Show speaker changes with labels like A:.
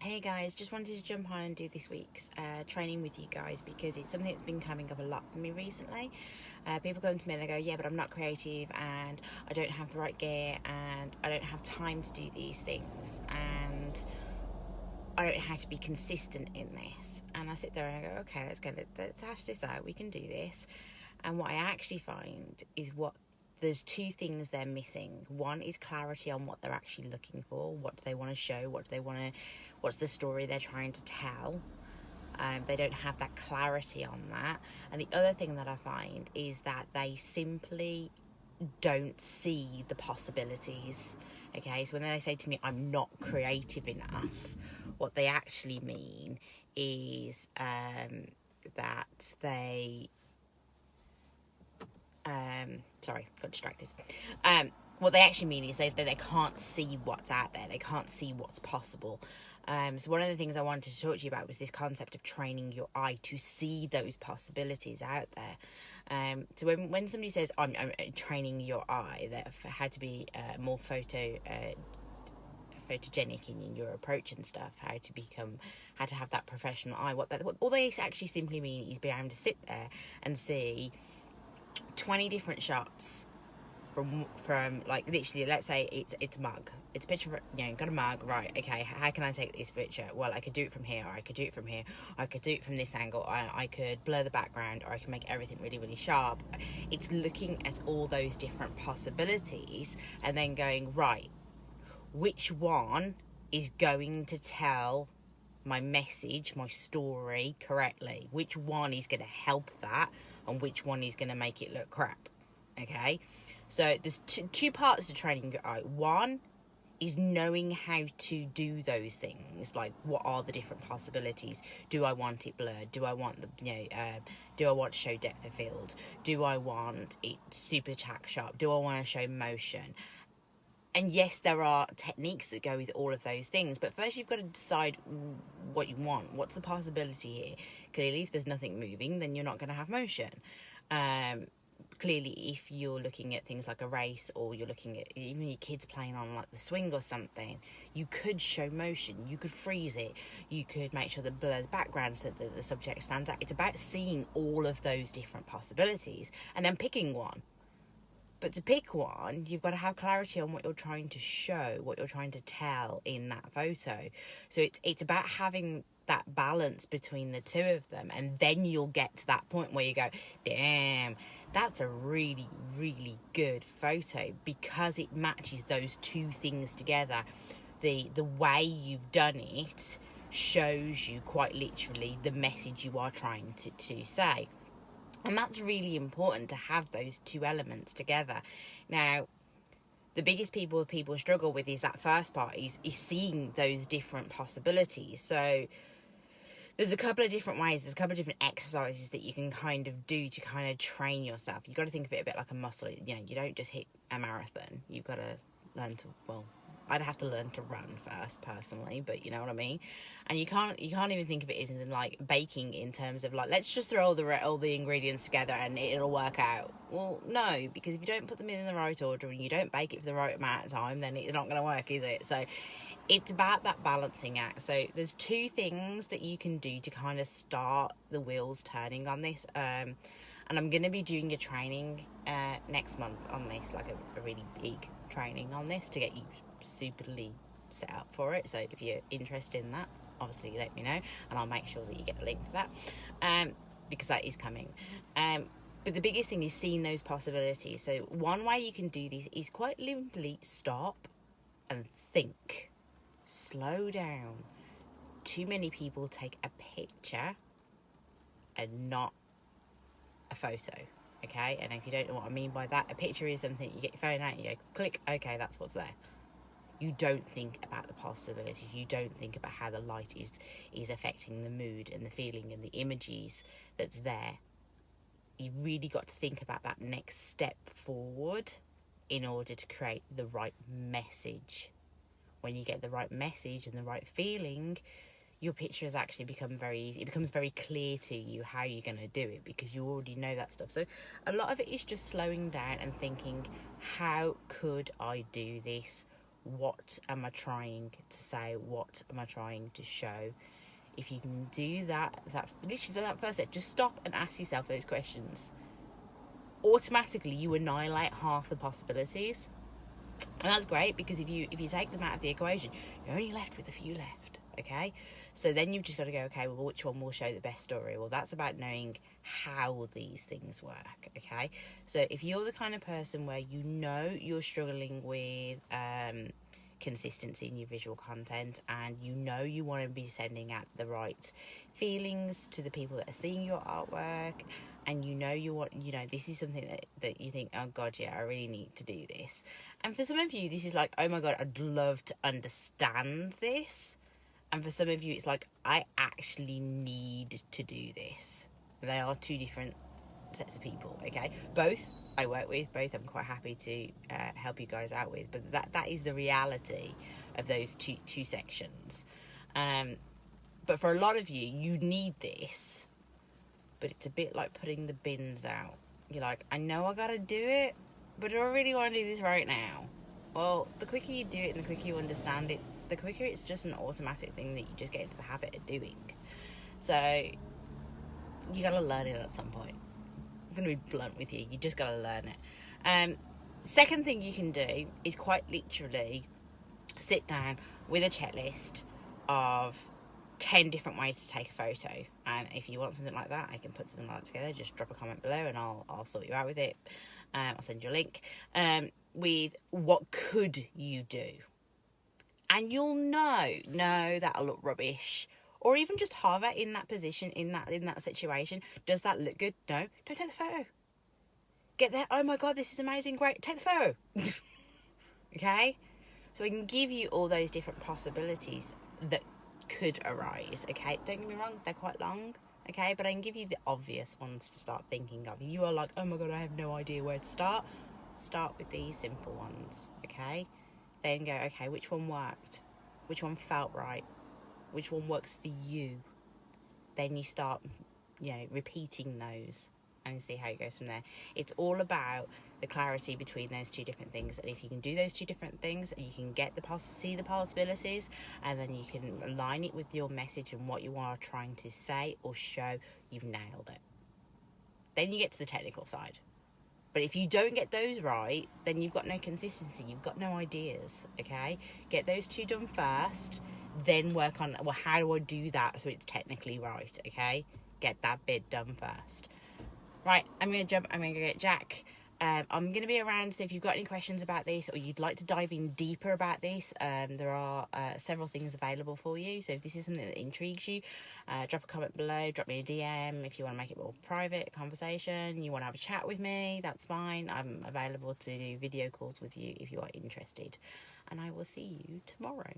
A: Hey guys, just wanted to jump on and do this week's training with you guys because it's something that's been coming up a lot for me recently. People come to me and they go, yeah, but I'm not creative and I don't have the right gear and I don't have time to do these things and I don't know how to be consistent in this. And I sit there and I go, okay, let's hash this out. We can do this. And what I actually find is there's two things they're missing. One is clarity on what they're actually looking for. What do they want to show? What's the story they're trying to tell? They don't have that clarity on that. And the other thing that I find is that they simply don't see the possibilities. Okay, so when they say to me, I'm not creative enough, what they actually mean is that they sorry, got distracted. What they actually mean is they can't see what's out there. They can't see what's possible. So one of the things I wanted to talk to you about was this concept of training your eye to see those possibilities out there. So when somebody says, I'm training your eye, that how to be more photogenic in your approach and stuff, how to have that professional eye, what all they actually simply mean is being able to sit there and see 20 different shots from like literally, let's say it's a mug. It's a picture of, got a mug, right? Okay, how can I take this picture? Well, I could do it from here, or I could do it from here, or I could do it from this angle, I could blur the background, or I can make everything really, really sharp. It's looking at all those different possibilities and then going, right, which one is going to tell my message, my story correctly? Which one is going to help that, and which one is going to make it look crap? Okay, so there's two parts to training your eye. One is knowing how to do those things, like what are the different possibilities. Do I want it blurred? Do I want do I want to show depth of field? Do I want it super tack sharp? Do I want to show motion? And yes, there are techniques that go with all of those things, but first you've got to decide what you want. What's the possibility here? Clearly, if there's nothing moving, then you're not going to have motion. Clearly, if you're looking at things like a race, or you're looking at even your kids playing on like the swing or something, you could show motion. You could freeze it. You could make sure that blurs background so that the subject stands out. It's about seeing all of those different possibilities and then picking one. But to pick one, you've got to have clarity on what you're trying to show, what you're trying to tell in that photo. So it's about having that balance between the two of them, and then you'll get to that point where you go, damn, that's a really, really good photo because it matches those two things together. The way you've done it shows you quite literally the message you are trying to say. And that's really important to have those two elements together. Now, the biggest people struggle with is that first part, is seeing those different possibilities. So there's a couple of different ways, there's a couple of different exercises that you can kind of do to kind of train yourself. You've got to think of it a bit like a muscle. You don't just hit a marathon. You've got to learn to, I'd have to learn to run first, personally, but you know what I mean. And you can't even think of it as in like baking, in terms of like, let's just throw all the ingredients together and it'll work out. Well, no, because if you don't put them in the right order and you don't bake it for the right amount of time, then it's not going to work, is it? So it's about that balancing act. So there's two things that you can do to kind of start the wheels turning on this. And I'm going to be doing a training next month on this, like a really big training on this to get you superly set up for it. So if you're interested in that, obviously let me know and I'll make sure that you get the link for that, because that is coming. But the biggest thing is seeing those possibilities. So one way you can do this is quite simply stop and think. Slow down. Too many people take a picture and not a photo. Okay, and if you don't know what I mean by that, a picture is something you get your phone out and you go click, okay, that's what's there. You don't think about the possibilities. You don't think about how the light is affecting the mood and the feeling and the images that's there. You really got to think about that next step forward in order to create the right message. When you get the right message and the right feeling, your picture has actually become very easy. It becomes very clear to you how you're going to do it because you already know that stuff. So a lot of it is just slowing down and thinking, how could I do this? what am I trying to say? What am I trying to show? If you can do that literally that first step, just stop and ask yourself those questions. Automatically, you annihilate half the possibilities. And that's great, because if you take them out of the equation, you're only left with a few left, okay? So then you've just got to go, okay, well, which one will show the best story? Well, that's about knowing how these things work, okay? So if you're the kind of person where you know you're struggling with consistency in your visual content, and you know you want to be sending out the right feelings to the people that are seeing your artwork, and you know this is something that you think, oh god, yeah, I really need to do this. And for some of you, this is like, oh my god, I'd love to understand this. And for some of you, it's like, I actually need to do this. They are two different sets of people, okay? Both I work with, both I'm quite happy to help you guys out with, but that is the reality of those two sections. But for a lot of you, you need this, but it's a bit like putting the bins out. You're like, I know I gotta do it, but do I really want to do this right now? Well, the quicker you do it and the quicker you understand it, the quicker it's just an automatic thing that you just get into the habit of doing. So you gotta learn it at some point. I'm gonna be blunt with you, you just gotta learn it. Second thing you can do is quite literally sit down with a checklist of 10 different ways to take a photo. And if you want something like that, I can put something like that together. Just drop a comment below and I'll sort you out with it. I'll send you a link with what could you do, and you'll know that'll look rubbish, or even just hover in that position, in that situation. Does that look good? No, don't take the photo. Get there, oh my god, this is amazing, great, take the photo. Okay, so I can give you all those different possibilities that could arise. Okay, don't get me wrong, they're quite long, okay, but I can give you the obvious ones to start thinking of. You are like, oh my god, I have no idea where to start. Start with these simple ones, okay? Then go, okay, which one worked? Which one felt right? Which one works for you? Then you start, repeating those and see how it goes from there. It's all about the clarity between those two different things. And if you can do those two different things, you can get see the possibilities, and then you can align it with your message and what you are trying to say or show, you've nailed it. Then you get to the technical side. But if you don't get those right, then you've got no consistency. You've got no ideas, okay? Get those two done first, then work on, well, how do I do that so it's technically right, okay? Get that bit done first. Right, I'm going to go get Jack. I'm going to be around, so if you've got any questions about this or you'd like to dive in deeper about this, there are several things available for you. So if this is something that intrigues you, drop a comment below, drop me a DM. If you want to make it more private conversation, you want to have a chat with me, that's fine. I'm available to do video calls with you if you are interested. And I will see you tomorrow.